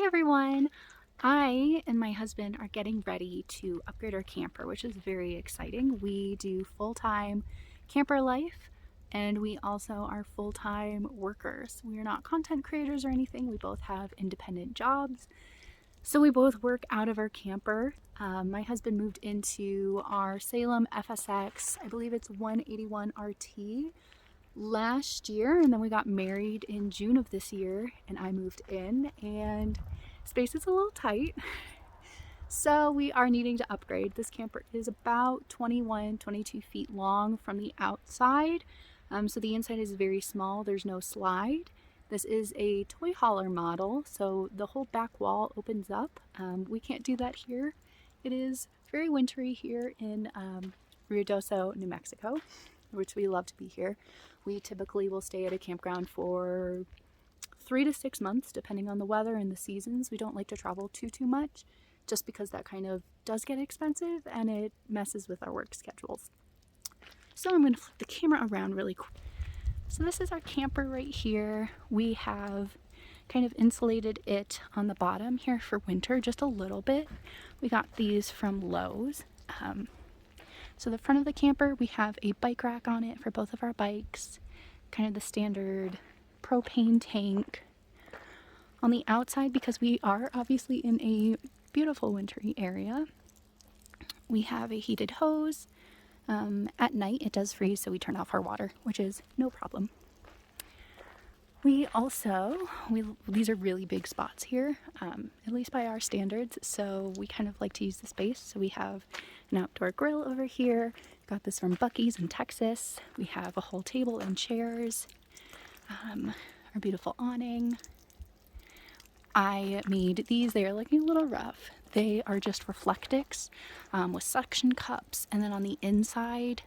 everyone! I and my husband are getting ready to upgrade our camper, which is very exciting. We do full-time camper life and we also are full-time workers. We are not content creators or anything. We both have independent jobs. So we both work out of our camper. My husband moved into our Salem FSX, I believe it's 181 RT, last year, and then we got married in June of this year and I moved in and space is a little tight, so we are needing to upgrade. This camper is about 22 feet long from the outside, so the inside is very small. There's no slide. This is a toy hauler model, so the whole back wall opens up. We can't do that here. It is very wintry here in Ruidoso, New Mexico, which we love to be here. We typically will stay at a campground for 3 to 6 months, depending on the weather and the seasons. We don't like to travel too much, just because that kind of does get expensive and it messes with our work schedules. So I'm going to flip the camera around really quick. So this is our camper right here. We have kind of insulated it on the bottom here for winter, just a little bit. We got these from Lowe's. So the front of the camper, we have a bike rack on it for both of our bikes, kind of the standard propane tank. On the outside, because we are obviously in a beautiful wintry area, we have a heated hose. At night it does freeze, so we turn off our water, which is no problem. We also, these are really big spots here, at least by our standards, so we kind of like to use the space. So we have an outdoor grill over here. Got this from Buc-ee's in Texas. We have a whole table and chairs, our beautiful awning. I made these. They are looking a little rough. They are just Reflectix with suction cups, and then on the inside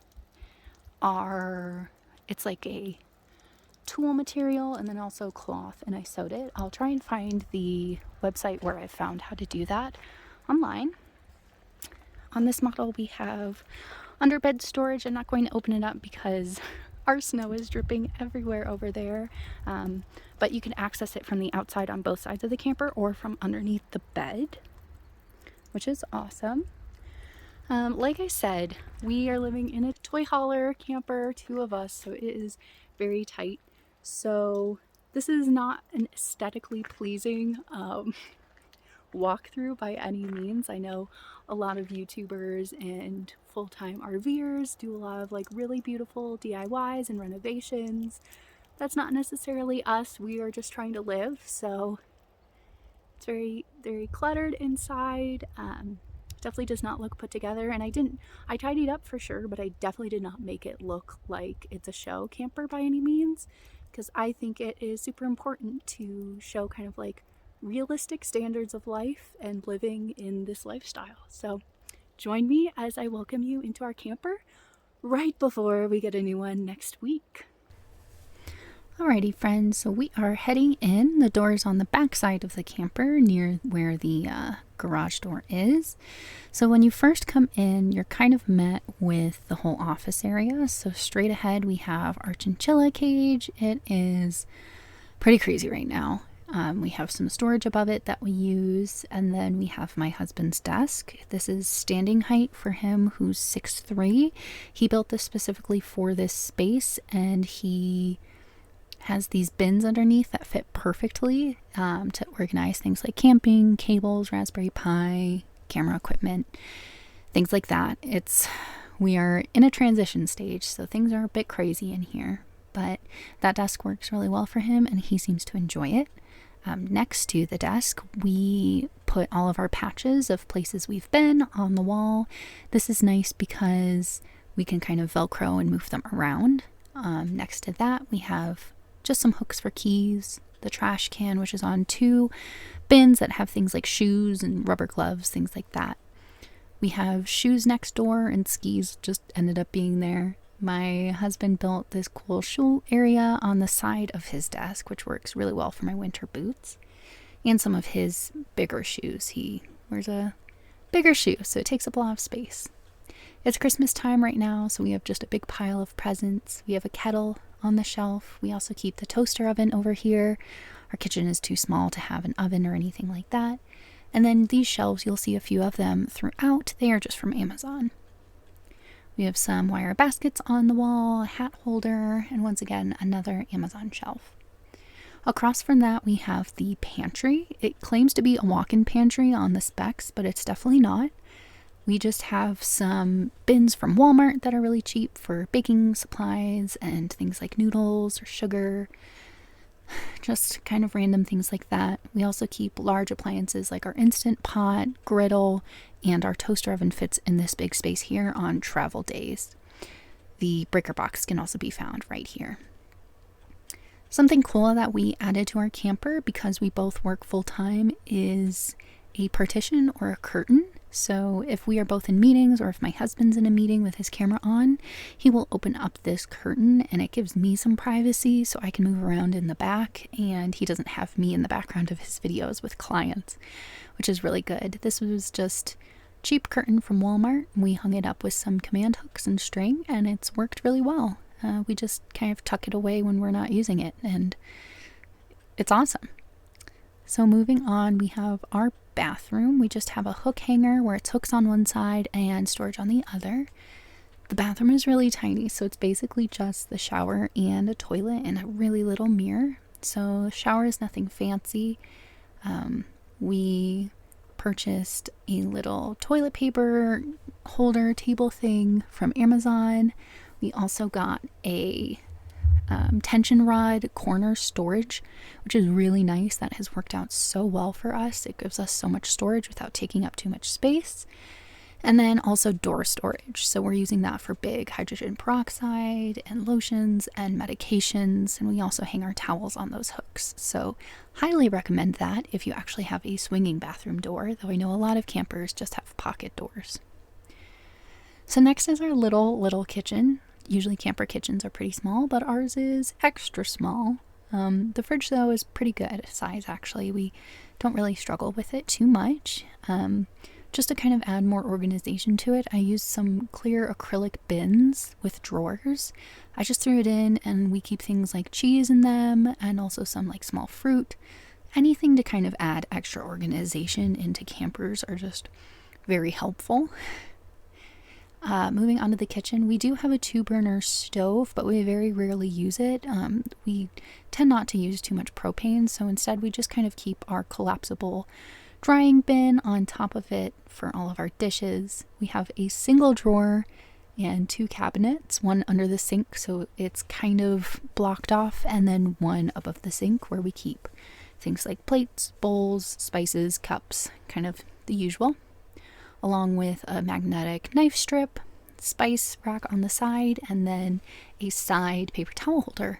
it's like a tool material and then also cloth, and I sewed it. I'll try and find the website where I found how to do that online. On this model we have underbed storage. I'm not going to open it up because our snow is dripping everywhere over there, but you can access it from the outside on both sides of the camper or from underneath the bed, which is awesome. Like I said, we are living in a toy hauler camper, 2 of us, so it is very tight. So this is not an aesthetically pleasing walkthrough by any means. I know a lot of YouTubers and full-time RVers do a lot of like really beautiful DIYs and renovations. That's not necessarily us. We are just trying to live, so it's very, very cluttered inside. Definitely does not look put together, and I tidied up for sure, but I definitely did not make it look like it's a show camper by any means, because I think it is super important to show kind of like realistic standards of life and living in this lifestyle. So join me as I welcome you into our camper right before we get a new one next week. Alrighty friends, so we are heading in. The door's on the back side of the camper near where the garage door is. So when you first come in, you're kind of met with the whole office area. So straight ahead we have our chinchilla cage. It is pretty crazy right now. We have some storage above it that we use, and then we have my husband's desk. This is standing height for him, who's 6'3". He built this specifically for this space, and he has these bins underneath that fit perfectly to organize things like camping, cables, Raspberry Pi, camera equipment, things like that. We are in a transition stage, so things are a bit crazy in here, but that desk works really well for him and he seems to enjoy it. Next to the desk, we put all of our patches of places we've been on the wall. This is nice because we can kind of Velcro and move them around. Next to that, we have just some hooks for keys, the trash can, which is on 2 bins that have things like shoes and rubber gloves, things like that. We have shoes next door, and skis just ended up being there. My husband built this cool shoe area on the side of his desk, which works really well for my winter boots and some of his bigger shoes. He wears a bigger shoe, so it takes up a lot of space. It's Christmas time right now, so we have just a big pile of presents. We have a kettle on the shelf. We also keep the toaster oven over here. Our kitchen is too small to have an oven or anything like that. And then these shelves, you'll see a few of them throughout. They are just from Amazon. We have some wire baskets on the wall, a hat holder, and once again, another Amazon shelf. Across from that, we have the pantry. It claims to be a walk-in pantry on the specs, but it's definitely not. We just have some bins from Walmart that are really cheap for baking supplies and things like noodles or sugar, just kind of random things like that. We also keep large appliances like our Instant Pot, griddle, and our toaster oven fits in this big space here on travel days. The breaker box can also be found right here. Something cool that we added to our camper because we both work full-time is a partition or a curtain. So if we are both in meetings or if my husband's in a meeting with his camera on, he will open up this curtain and it gives me some privacy so I can move around in the back and he doesn't have me in the background of his videos with clients, which is really good. This was just cheap curtain from Walmart. We hung it up with some command hooks and string and it's worked really well. We just kind of tuck it away when we're not using it and it's awesome. So moving on, we have our bathroom. We just have a hook hanger where it's hooks on one side and storage on the other. The bathroom is really tiny, so it's basically just the shower and a toilet and a really little mirror. So the shower is nothing fancy. We purchased a little toilet paper holder table thing from Amazon. We also got a tension rod corner storage, which is really nice. That has worked out so well for us. It gives us so much storage without taking up too much space. And then also door storage. So we're using that for big hydrogen peroxide and lotions and medications. And we also hang our towels on those hooks. So highly recommend that if you actually have a swinging bathroom door, though I know a lot of campers just have pocket doors. So next is our little kitchen. Usually camper kitchens are pretty small, but ours is extra small. The fridge, though, is pretty good size, actually. We don't really struggle with it too much. Just to kind of add more organization to it, I used some clear acrylic bins with drawers. I just threw it in, and we keep things like cheese in them, and also some like small fruit. Anything to kind of add extra organization into campers are just very helpful. Moving on to the kitchen, we do have a 2-burner stove, but we very rarely use it. We tend not to use too much propane, so instead we just kind of keep our collapsible drying bin on top of it for all of our dishes. We have a single drawer and 2 cabinets, one under the sink, so it's kind of blocked off, and then one above the sink where we keep things like plates, bowls, spices, cups, kind of the usual, along with a magnetic knife strip, spice rack on the side, and then a side paper towel holder.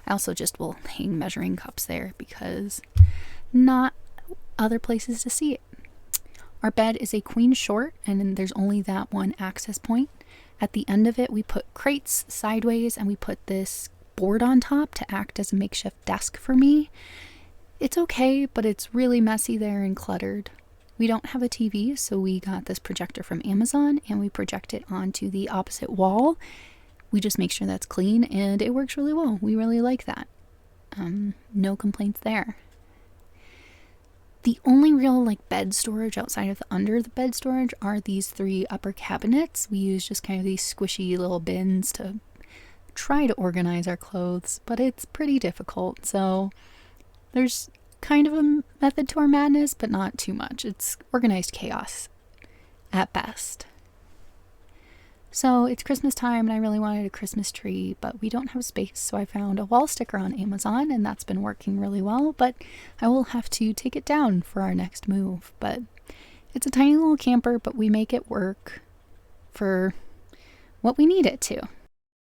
I also just will hang measuring cups there because not other places to see it. Our bed is a queen short, and then there's only that one access point. At the end of it, we put crates sideways, and we put this board on top to act as a makeshift desk for me. It's okay, but it's really messy there and cluttered. We don't have a TV, so we got this projector from Amazon, and we project it onto the opposite wall. We just make sure that's clean, and it works really well. We really like that. No complaints there. The only real bed storage outside of the under the bed storage are these 3 upper cabinets. We use just kind of these squishy little bins to try to organize our clothes, but it's pretty difficult. So there's kind of a method to our madness, but not too much. It's organized chaos at best. So it's Christmas time and I really wanted a Christmas tree, but we don't have space, so I found a wall sticker on Amazon and that's been working really well, but I will have to take it down for our next move. But it's a tiny little camper, but we make it work for what we need it to.